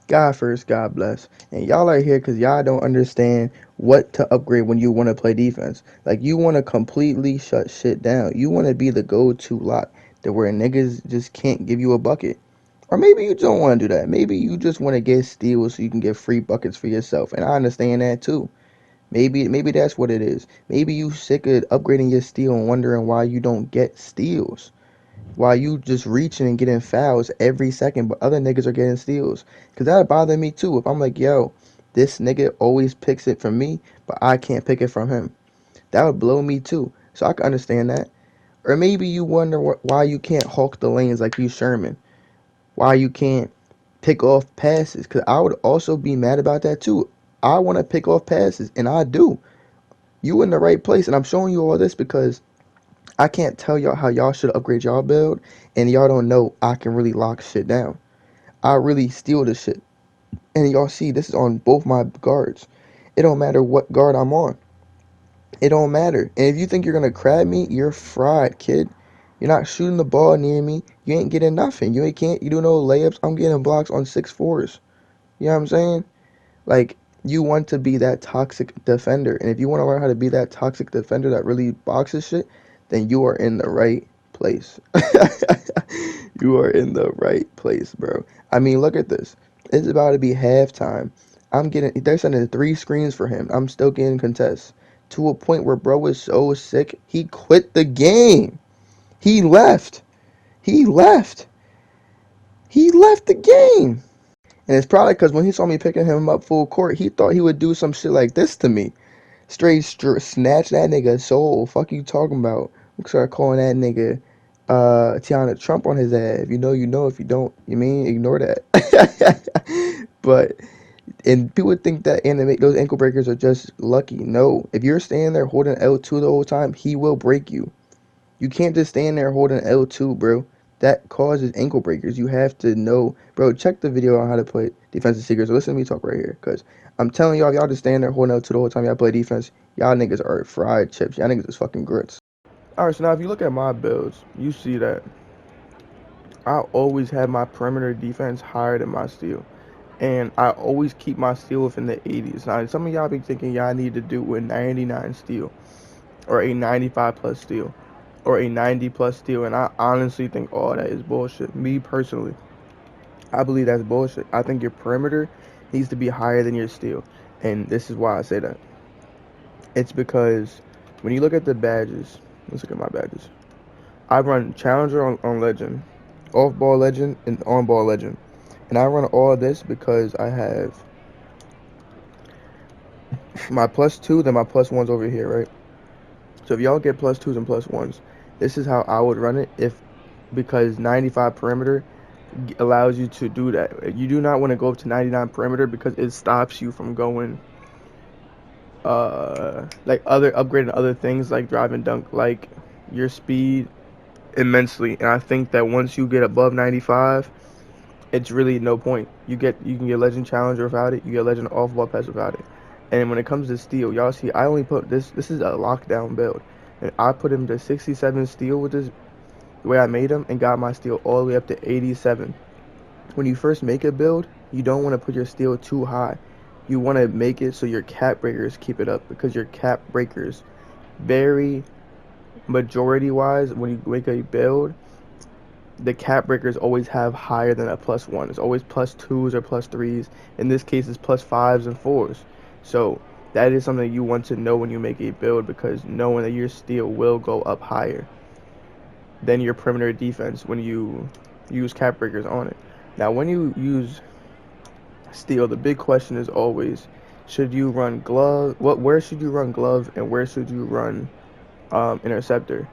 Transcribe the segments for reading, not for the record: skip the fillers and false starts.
God first, God bless. And y'all are here because y'all don't understand what to upgrade when you want to play defense. Like, you want to completely shut shit down. You want to be the go-to lock to where niggas just can't give you a bucket. Or maybe you don't want to do that. Maybe you just want to get steals so you can get free buckets for yourself. And I understand that too. Maybe that's what it is. Maybe you sick of upgrading your steal and wondering why you don't get steals. Why you just reaching and getting fouls every second, but other niggas are getting steals. Cause that'd bother me too. If I'm like, yo, this nigga always picks it from me, but I can't pick it from him. That would blow me too. So I can understand that. Or maybe you wonder why you can't hulk the lanes like you Sherman. Why you can't pick off passes. Cause I would also be mad about that too. I want to pick off passes, and I do. You in the right place, and I'm showing you all this because I can't tell y'all how y'all should upgrade y'all build, and y'all don't know I can really lock shit down. I really steal this shit. And y'all see this is on both my guards. It don't matter what guard I'm on. It don't matter. And if you think you're gonna crab me, you're fried, kid. You're not shooting the ball near me. You ain't getting nothing. You do no layups. I'm getting blocks on 6'4s. You know what I'm saying? Like, you want to be that toxic defender. And if you want to learn how to be that toxic defender that really boxes shit, then you are in the right place. You are in the right place, bro. I mean, look at this. It's about to be halftime. They're sending 3 screens for him. I'm still getting contests to a point where bro was so sick, he quit the game. He left. He left. He left the game. And it's probably because when he saw me picking him up full court, he thought he would do some shit like this to me. Snatch that nigga soul. Fuck you talking about? We start calling that nigga Tiana Trump on his ass. If you know, you know. If you don't, you mean ignore that. But and people think that anime those ankle breakers are just lucky. No, if you're standing there holding L2 the whole time, he will break you. You can't just stand there holding L2, bro. That causes ankle breakers. You have to know, bro. Check the video on how to play defensive secrets. Listen to me talk right here, cause I'm telling y'all, if y'all just stand there holding L2 the whole time y'all play defense, y'all niggas are fried chips. Y'all niggas is fucking grits. All right, so now if you look at my builds, you see that I always have my perimeter defense higher than my steal, and I always keep my steal within the 80s. Now, some of y'all be thinking y'all need to do a 99 steal or a 95 plus steal or a 90 plus steal, and I honestly think all that is bullshit. Me personally, I believe that's bullshit. I think your perimeter needs to be higher than your steal, and this is why I say that. It's because when you look at the badges, let's look at my badges. I run Challenger on Legend, Off Ball Legend, and On Ball Legend, and I run all of this because I have my +2, then my +1s over here, right? So if y'all get +2s and +1s, this is how I would run it if because 95 perimeter allows you to do that. You do not want to go up to 99 perimeter because it stops you from going like other upgrading other things like drive and dunk like your speed immensely. And I think that once you get above 95, it's really no point. You can get legend challenger without it. You get legend off ball pass without it. And when it comes to steal, y'all see I only put this is a lockdown build. And I put him to 67 steal with this the way I made him and got my steal all the way up to 87. When you first make a build, you don't want to put your steal too high. You want to make it so your cap breakers keep it up because your cap breakers very majority wise when you make a build, the cap breakers always have higher than a +1. It's always +2s or +3s. In this case, it's +5s and 4s. So that is something you want to know when you make a build because knowing that your steal will go up higher than your perimeter defense when you use cap breakers on it. Now, when you use steal, the big question is always, should you run glove? Where should you run glove, and where should you run interceptor?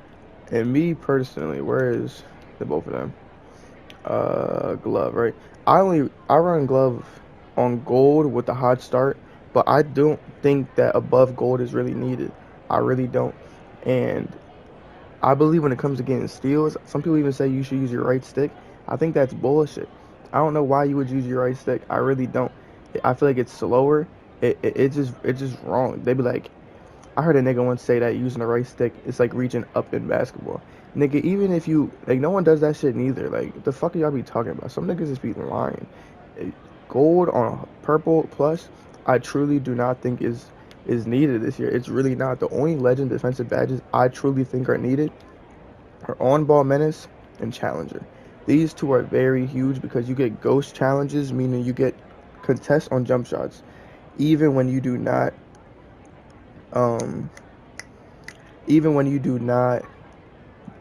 And me personally, where is the both of them? Glove, right? I run glove on gold with the hot start, but I don't think that above gold is really needed. I really don't, and I believe when it comes to getting steals, some people even say you should use your right stick. I think that's bullshit. I don't know why you would use your right stick. I really don't. I feel like it's slower. It's just wrong. They be like, I heard a nigga once say that using the right stick it's like reaching up in basketball. Nigga, even if you like, no one does that shit neither. Like, the fuck y'all be talking about? Some niggas just be lying. gold on purple plus, I truly do not think is needed this year. It's really not. The only legend defensive badges I truly think are needed are on ball menace and challenger. These two are very huge because you get ghost challenges, meaning you get contests on jump shots, even when you do not, um, even when you do not,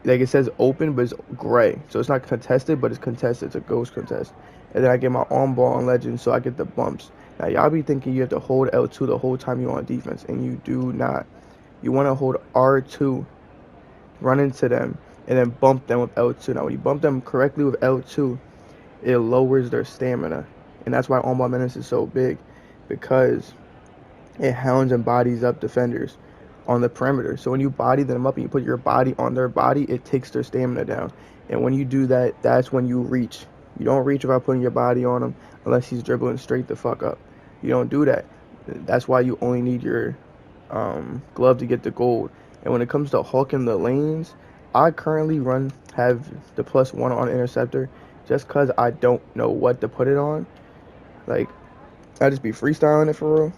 like it says open, but it's gray, so it's not contested, but it's contested. It's a ghost contest, and then I get my on ball on legend, so I get the bumps. Now y'all be thinking you have to hold L2 the whole time you're on defense, and you do not. You want to hold R2, run into them, and then bump them with L2. Now when you bump them correctly with L2, it lowers their stamina, and that's why on ball menace is so big, because it hounds and bodies up defenders on the perimeter. So when you body them up and you put your body on their body, it takes their stamina down. And when you do that, that's when you reach. You don't reach without putting your body on him unless he's dribbling straight the fuck up. You don't do that. That's why you only need your glove to get the gold. And when it comes to hawking the lanes, I currently have the +1 on interceptor just because I don't know what to put it on. Like, I just be freestyling it for real.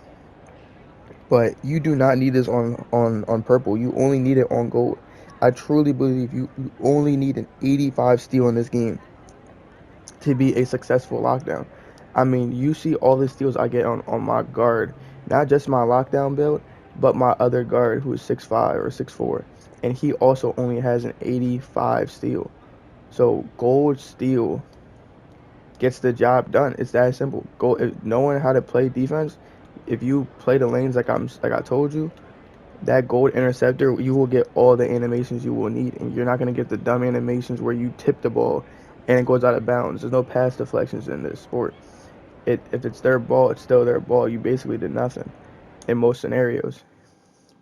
But you do not need this on purple. You only need it on gold. I truly believe you only need an 85 steal in this game to be a successful lockdown. I mean, you see all the steals I get on my guard. Not just my lockdown build, but my other guard who is 6'5 or 6'4. And he also only has an 85 steal. So gold steal gets the job done. It's that simple. Knowing how to play defense, if you play the lanes like I told you, that gold interceptor, you will get all the animations you will need, and you're not gonna get the dumb animations where you tip the ball and it goes out of bounds. There's no pass deflections in this sport. If it's their ball, it's still their ball. You basically did nothing in most scenarios.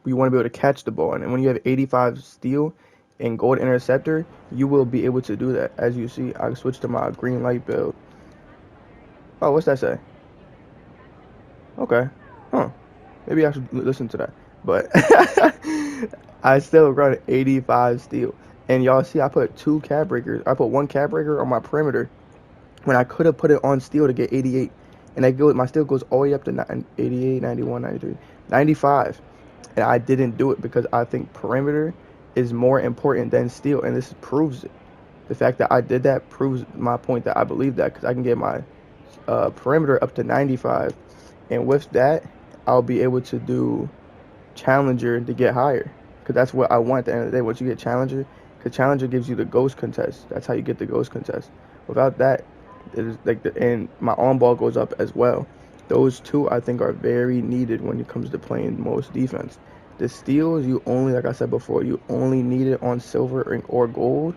You want to be able to catch the ball, and when you have 85 steal and gold interceptor, you will be able to do that. As you see, I switched to my green light build. Oh, what's that say? Okay. Huh. Maybe I should listen to that. But I still run 85 steal. And y'all see I put 2 cap breakers. I put 1 cap breaker on my perimeter when I could have put it on steal to get 88. And my steal goes all the way up to 88, 91, 93, 95. And I didn't do it because I think perimeter is more important than steal. And this proves it. The fact that I did that proves my point that I believe that, because I can get my perimeter up to 95. And with that, I'll be able to do challenger to get higher, because that's what I want at the end of the day. Once you get challenger, because challenger gives you the ghost contest. That's how you get the ghost contest. Without that, it is like and my on ball goes up as well. Those two I think are very needed when it comes to playing most defense. The steals, you only, like I said before, you only need it on silver or gold.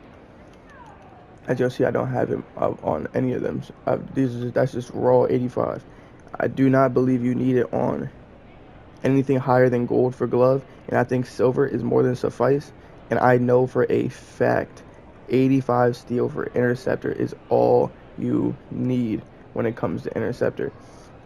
As you'll see, I don't have it on any of them. That's just raw 85. I do not believe you need it on anything higher than gold for glove, and I think silver is more than suffice. And I know for a fact 85 steal for interceptor is all you need when it comes to interceptor.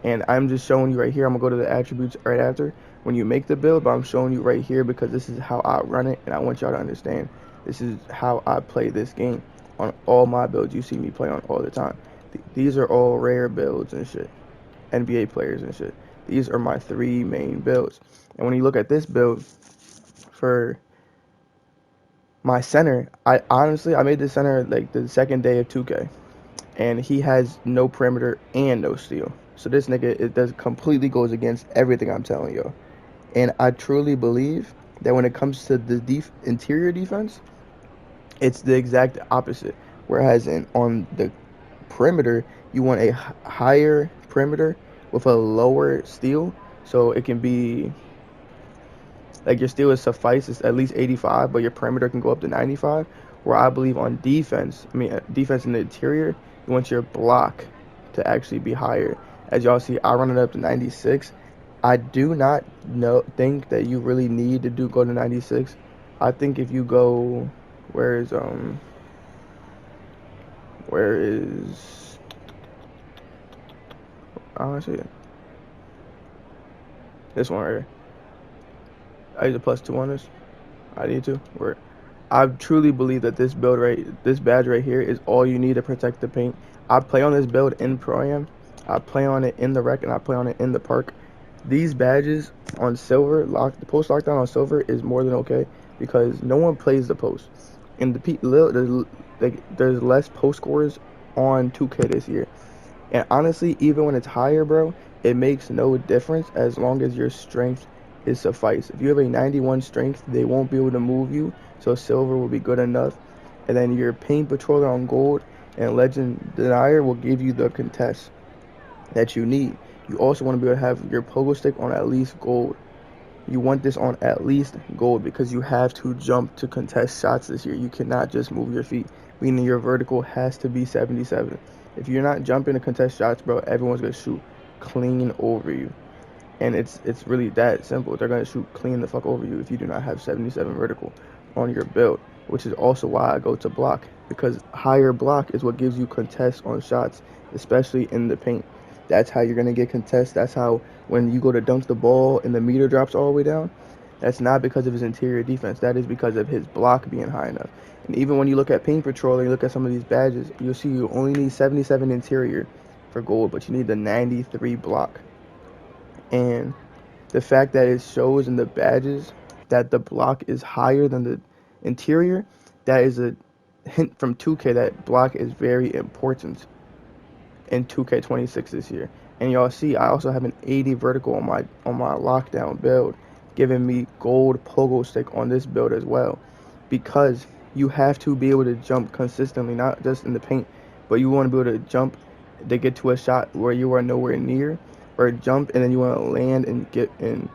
And I'm just showing you right here. I'm gonna go to the attributes right after when you make the build, but I'm showing you right here because this is how I run it, and I want y'all to understand this is how I play this game on all my builds you see me play on all the time. These are all rare builds and shit, NBA players and shit. These are my 3 main builds. And when you look at this build for my center, I made the center like the second day of 2K, and he has no perimeter and no steal. So this nigga, completely goes against everything I'm telling you. And I truly believe that when it comes to the interior defense, it's the exact opposite. Whereas on the perimeter, you want a higher perimeter with a lower steal, so it can be like your steal is suffice, it's at least 85, but your perimeter can go up to 95. Where I believe on defense in the interior, you want your block to actually be higher. As y'all see, I run it up to 96. I do not think that you really need to go to 96. I think if you go, where is I see it. This one right here. I use a +2 on this. I need to. I truly believe that this badge right here is all you need to protect the paint. I play on this build in Pro-Am. I play on it in the rec and I play on it in the park. These badges on silver, the post lockdown on silver is more than okay because no one plays the post, and there's less post scores on 2K this year. And honestly, even when it's higher, bro, it makes no difference as long as your strength is suffice. If you have a 91 strength, they won't be able to move you, so silver will be good enough. And then your paint patroller on gold and legend denier will give you the contest that you need. You also want to be able to have your pogo stick on at least gold. You want this on at least gold because you have to jump to contest shots this year. You cannot just move your feet, meaning your vertical has to be 77. If you're not jumping to contest shots, bro, everyone's going to shoot clean over you. And it's really that simple. They're going to shoot clean the fuck over you if you do not have 77 vertical on your build, which is also why I go to block, because higher block is what gives you contest on shots, especially in the paint. That's how you're going to get contest. That's how when you go to dunk the ball and the meter drops all the way down, that's not because of his interior defense. That is because of his block being high enough. And even when you look at paint patrol and you look at some of these badges, you'll see you only need 77 interior for gold, but you need the 93 block. And the fact that it shows in the badges that the block is higher than the interior, that is a hint from 2K that block is very important in 2K26 this year. And y'all see, I also have an 80 vertical on my lockdown build, giving me gold pogo stick on this build as well, because you have to be able to jump consistently, not just in the paint, but you want to be able to jump to get to a shot where you are nowhere near, or jump and then you want to land and get in.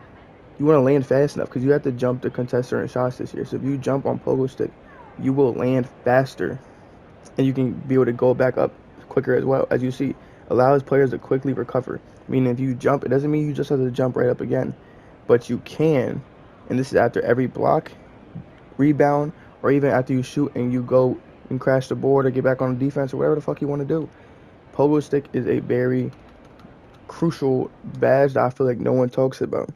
You want to land fast enough because you have to jump to contest certain shots this year. So if you jump on pogo stick, you will land faster, and you can be able to go back up quicker as well. As you see, allows players to quickly recover. Meaning if you jump, it doesn't mean you just have to jump right up again, but you can, and this is after every block, rebound, or even after you shoot and you go and crash the board or get back on the defense or whatever the fuck you want to do. Pogo stick is a very crucial badge that I feel like no one talks about.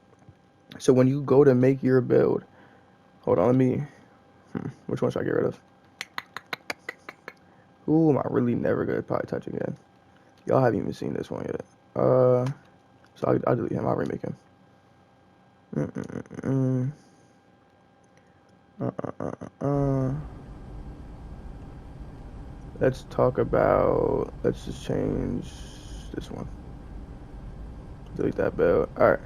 So when you go to make your build, hold on, let me, which one should I get rid of? Who am I really never going to probably touch again? Y'all haven't even seen this one yet. So I'll delete him. I'll remake him. Let's talk about, let's just change this one. Delete that build. Alright.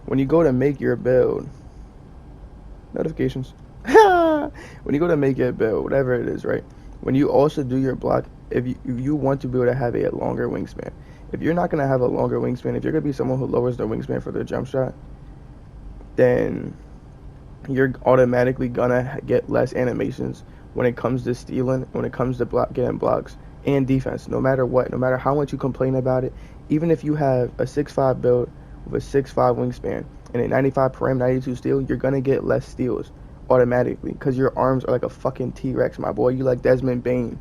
When you go to make your build, notifications. When you go to make your build, whatever it is, right? When you also do your block, if you want to be able to have a longer wingspan, if you're not going to have a longer wingspan, if you're going to be someone who lowers their wingspan for their jump shot, then you're automatically going to get less animations when it comes to stealing, when it comes to getting blocks and defense, no matter what, no matter how much you complain about it. Even if you have a 6'5 build with a 6'5 wingspan and a 95 param, 92 steal, you're going to get less steals automatically because your arms are like a fucking T-Rex, my boy. You like Desmond Bain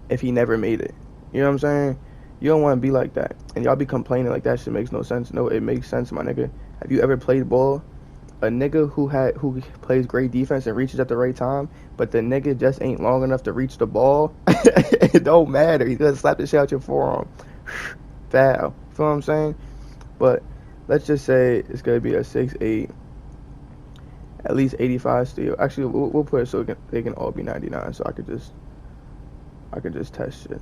if he never made it. You know what I'm saying? You don't want to be like that. And y'all be complaining like that shit makes no sense. No, it makes sense, my nigga. Have you ever played ball? A nigga who plays great defense and reaches at the right time, but the nigga just ain't long enough to reach the ball, it don't matter. He's gonna slap the shit out your forearm. Foul. You feel what I'm saying? But let's just say it's gonna be a 6'8", at least 85 steal. Actually, we'll put it so they can all be 99, so I could just test shit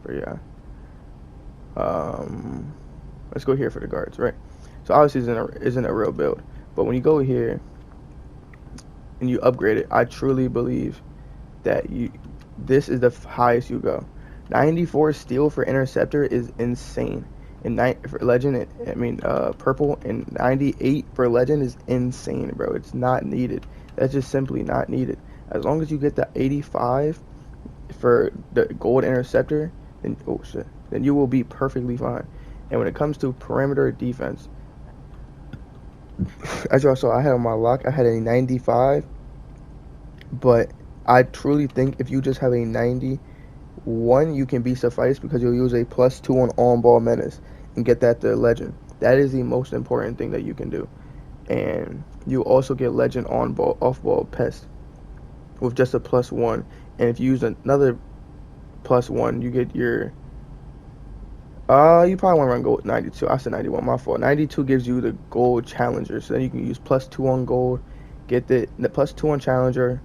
for y'all. Let's go here for the guards, right? So obviously isn't a real build, but when you go here and you upgrade it, I truly believe that this is the highest you go. 94 steal for interceptor is insane. And for legend, purple, and 98 for legend is insane, bro. It's not needed. That's just simply not needed. As long as you get the 85 for the gold interceptor, then you will be perfectly fine. And when it comes to perimeter defense, as y'all saw, I had on my lock, I had a 95, but I truly think if you just have a 91, you can be suffice because you'll use a +2 on ball menace and get that to legend. That is the most important thing that you can do. And you also get legend on ball, off ball pest with just a +1. And if you use another +1, you get your You probably want to run gold 92. I said 91. My fault. 92 gives you the gold challenger, so then you can use +2 on gold, get the +2 on challenger,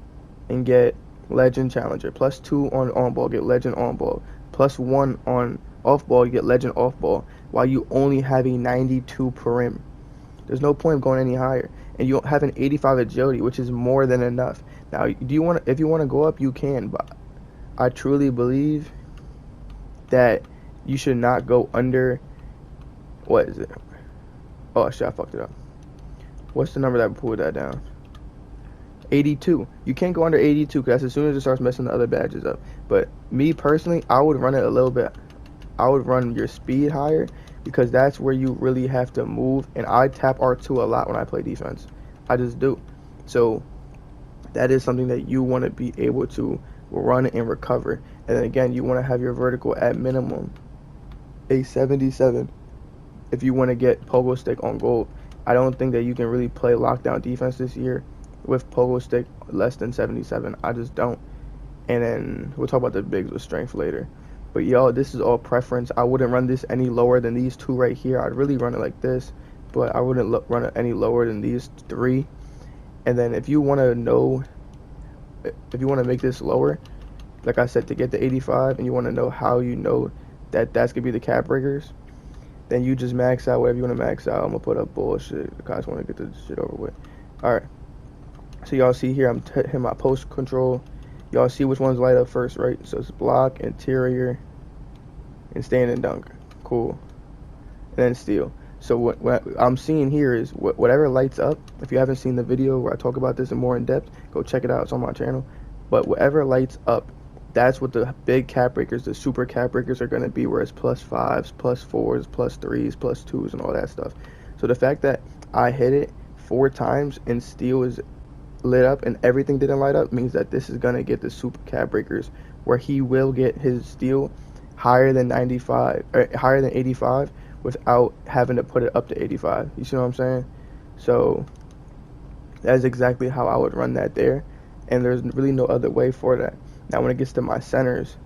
and get legend challenger. +2 on ball, get legend on ball. +1 on off ball, you get legend off ball. While you only have a 92 perim, there's no point of going any higher, and you have an 85 agility, which is more than enough. Now, if you want to go up, you can, but I truly believe that you should not go under, what is it? Oh shit, I fucked it up. What's the number that pulled that down? 82. You can't go under 82 because as soon as it starts messing the other badges up. But me personally, I would run it a little bit. I would run your speed higher because that's where you really have to move. And I tap R2 a lot when I play defense. I just do. So that is something that you want to be able to run and recover. And then again, you want to have your vertical at minimum a 77 if you want to get pogo stick on gold. I don't think that you can really play lockdown defense this year with pogo stick less than 77. I just don't. And then we'll talk about the bigs with strength later. But y'all, this is all preference. I wouldn't run this any lower than these two right here. I'd really run it like this, but I wouldn't run it any lower than these three. And then if you want to know, if you want to make this lower, like I said, to get the 85, and you want to know how you know that that's gonna be the cap breakers, then you just max out whatever you want to max out. I'm gonna put up bullshit. I just want to get this shit over with. All right. So y'all see here, I'm hitting my post control. Y'all see which ones light up first, right? So it's block, interior, and stand and dunk. Cool. And then steal. So what I'm seeing here is whatever lights up. If you haven't seen the video where I talk about this in more in depth, go check it out. It's on my channel. But whatever lights up, that's what the big cap breakers, the super cap breakers are going to be, where it's +5s, +4s, +3s, +2s, and all that stuff. So the fact that I hit it 4 times and steel is lit up and everything didn't light up means that this is going to get the super cap breakers, where he will get his steel higher than 95 or higher than 85 without having to put it up to 85. You see what I'm saying? So that's exactly how I would run that there, and there's really no other way for that. Now when it gets to my centers,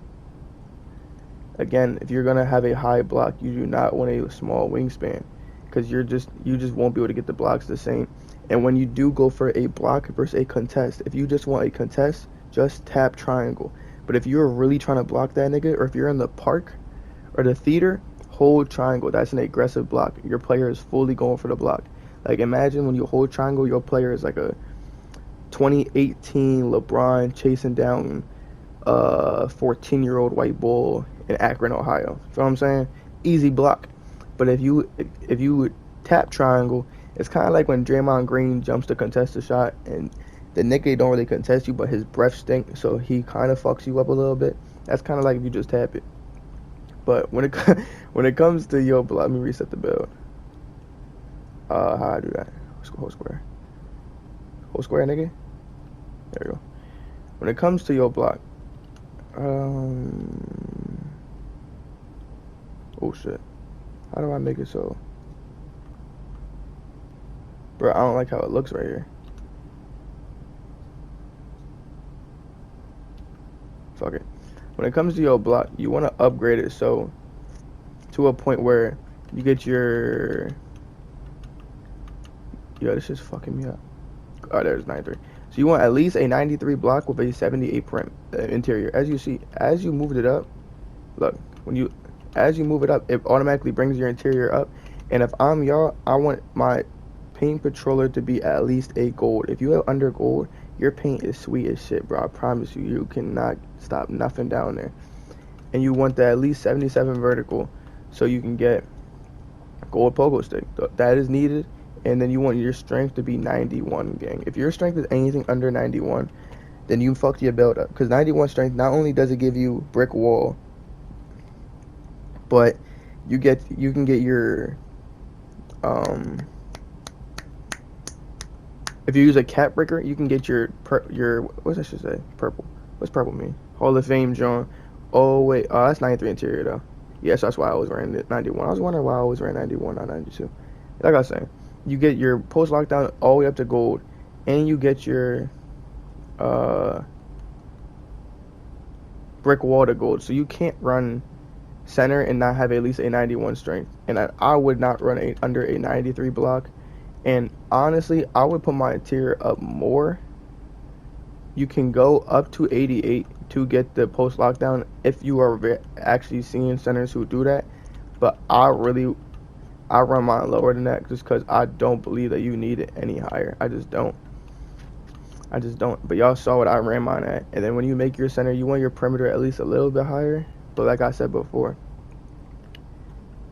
again, if you're gonna have a high block, you do not want a small wingspan, because you just won't be able to get the blocks the same. And when you do go for a block versus a contest, if you just want a contest, just tap triangle. But if you're really trying to block that nigga, or if you're in the park or the theater, hold triangle. That's an aggressive block. Your player is fully going for the block. Like, imagine when you hold triangle, your player is like a 2018 LeBron chasing down 14-year-old white bull in Akron, Ohio. You know what I'm saying? Easy block. But if you tap triangle, it's kind of like when Draymond Green jumps to contest a shot and the nigga don't really contest you, but his breath stinks, so he kind of fucks you up a little bit. That's kind of like if you just tap it. But when it comes to your block, let me reset the build. How I do that? Whole square. Whole square, nigga. There you go. When it comes to your block, oh shit. How do I make it so? Bro, I don't like how it looks right here. Fuck it. When it comes to your block, you want to upgrade it so to a point where you get your... Yo, this is fucking me up. Oh, there's 93. So you want at least a 93 block with a 78 perim interior. As you see, as you move it up, look, as you move it up, it automatically brings your interior up. And if I'm y'all, I want my paint patroller to be at least a gold. If you have under gold, your paint is sweet as shit, bro. I promise you, you cannot stop nothing down there. And you want that at least 77 vertical so you can get gold pogo stick. That is needed. And then you want your strength to be 91, gang. If your strength is anything under 91, then you fucked your build up. Because 91 strength, not only does it give you brick wall, but you can get your if you use a cap breaker, you can get your what's I should say? Purple. What's purple mean? Hall of Fame John. Oh wait, that's 93 interior though. Yes, that's why I was wearing 91. I was wondering why I was wearing 91, not 92. Like I was saying, you get your post lockdown all the way up to gold, and you get your brick wall to gold. So you can't run center and not have at least a 91 strength. And I would not run under a 93 block. And honestly, I would put my interior up more. You can go up to 88 to get the post lockdown if you are actually seeing centers who do that. But I run mine lower than that just because I don't believe that you need it any higher. I just don't. But y'all saw what I ran mine at. And then when you make your center, you want your perimeter at least a little bit higher. But like I said before,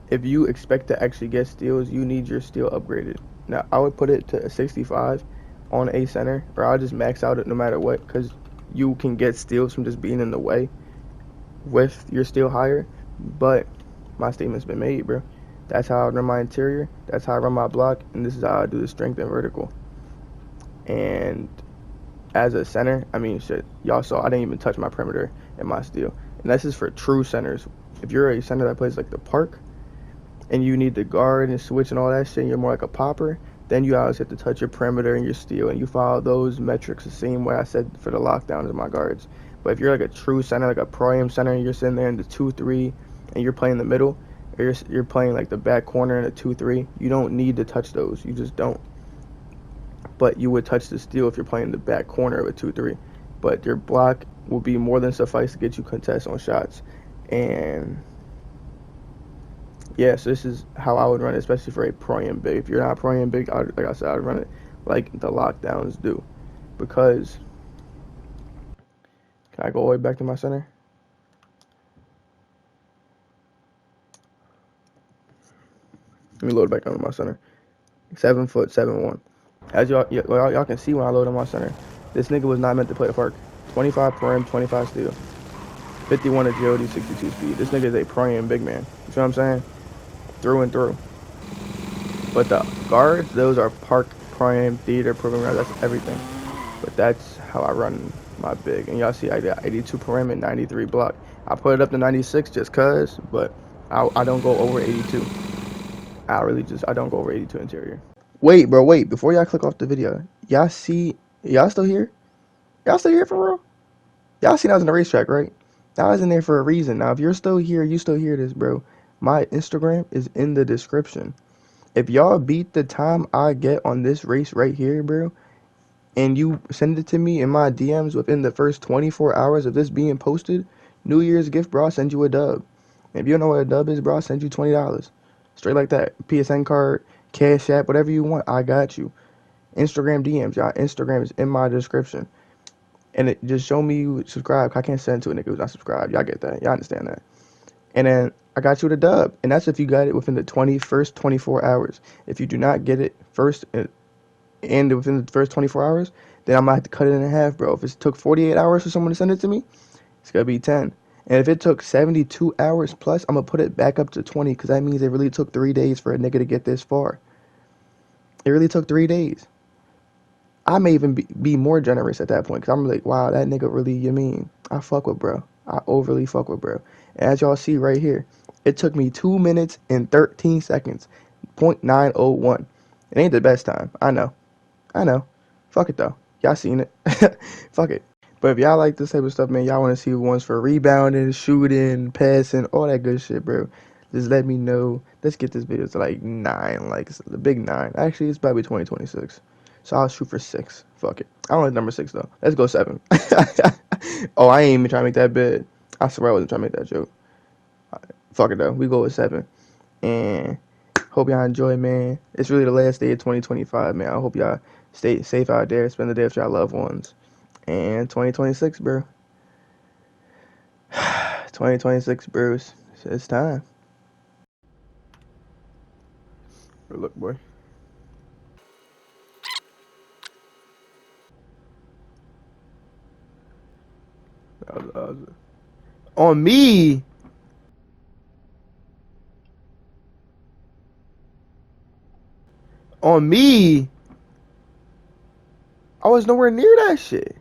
if you expect to actually get steals, you need your steal upgraded. Now, I would put it to a 65 on a center, or I'll just max out it no matter what, because you can get steals from just being in the way with your steal higher. But my statement's been made, bro. That's how I run my interior. That's how I run my block. And this is how I do the strength and vertical. And as a center, I mean, shit, y'all saw I didn't even touch my perimeter and my steal. And this is for true centers. If you're a center that plays like the park and you need to guard and switch and all that shit, and you're more like a popper, then you always have to touch your perimeter and your steal, and you follow those metrics the same way I said for the lockdowns of my guards. But if you're like a true center, like a pro-am center, and you're sitting there in the 2-3 and you're playing the middle, or you're playing like the back corner in a 2-3, you don't need to touch those. You just don't. But you would touch the steal if you're playing the back corner of a 2-3. But your block will be more than suffice to get you contests on shots. And yeah, so this is how I would run it, especially for a pro-am big. If you're not pro-am big, like I said, I'd run it like the lockdowns do. Because, can I go all the way back to my center? Let me load back onto my center. 7 foot, 7'1". As y'all can see when I load on my center, this nigga was not meant to play the park. 25 perim, 25 steal, 51 agility, 62 speed. This nigga is a pro-am big man. You know what I'm saying? Through and through. But the guards, those are park, pro-am, theater, program guards. That's everything. But that's how I run my big. And y'all see I got 82 perim and 93 block. I put it up to 96 just cause, but I don't go over 82. I don't go over 82 interior. Wait, bro, wait. Before y'all click off the video, y'all still here? Y'all still here for real? Y'all seen I was in the racetrack, right? I was in there for a reason. Now, if you're still here, you still hear this, bro. My Instagram is in the description. If y'all beat the time I get on this race right here, bro, and you send it to me in my DMs within the first 24 hours of this being posted, New Year's gift, bro, I'll send you a dub. If you don't know what a dub is, bro, I'll send you $20. Straight like that. PSN card, Cash App, whatever you want, I got you. Instagram DMs, y'all. Instagram is in my description. And it just show me you subscribe. I can't send to a nigga who's not subscribed. Y'all get that. Y'all understand that. And then I got you the dub. And that's if you got it within the first 24 hours. If you do not get it first and within the first 24 hours, then I might have to cut it in half, bro. If it took 48 hours for someone to send it to me, it's going to be 10. And if it took 72 hours plus, I'm going to put it back up to 20 because that means it really took 3 days for a nigga to get this far. It really took 3 days. I may even be more generous at that point because I'm like, wow, that nigga really, you mean, I fuck with bro. I overly fuck with bro. And as y'all see right here, it took me 2 minutes and 13 seconds, 0.901. It ain't the best time. I know. Fuck it though. Y'all seen it. Fuck it. But if y'all like this type of stuff, man, y'all want to see ones for rebounding, shooting, passing, all that good shit, bro, just let me know. Let's get this video to like 9, like the big 9. Actually, it's probably 2026. So I'll shoot for 6. Fuck it. I don't like number 6 though. Let's go 7. Oh, I ain't even trying to make that bid. I swear I wasn't trying to make that joke. Fuck it though. We go with 7. And hope y'all enjoy, man. It's really the last day of 2025, man. I hope y'all stay safe out there. Spend the day with y'all loved ones. And 2026, bro. 2026, bro. It's time. Look, boy. On me. On me. I was nowhere near that shit.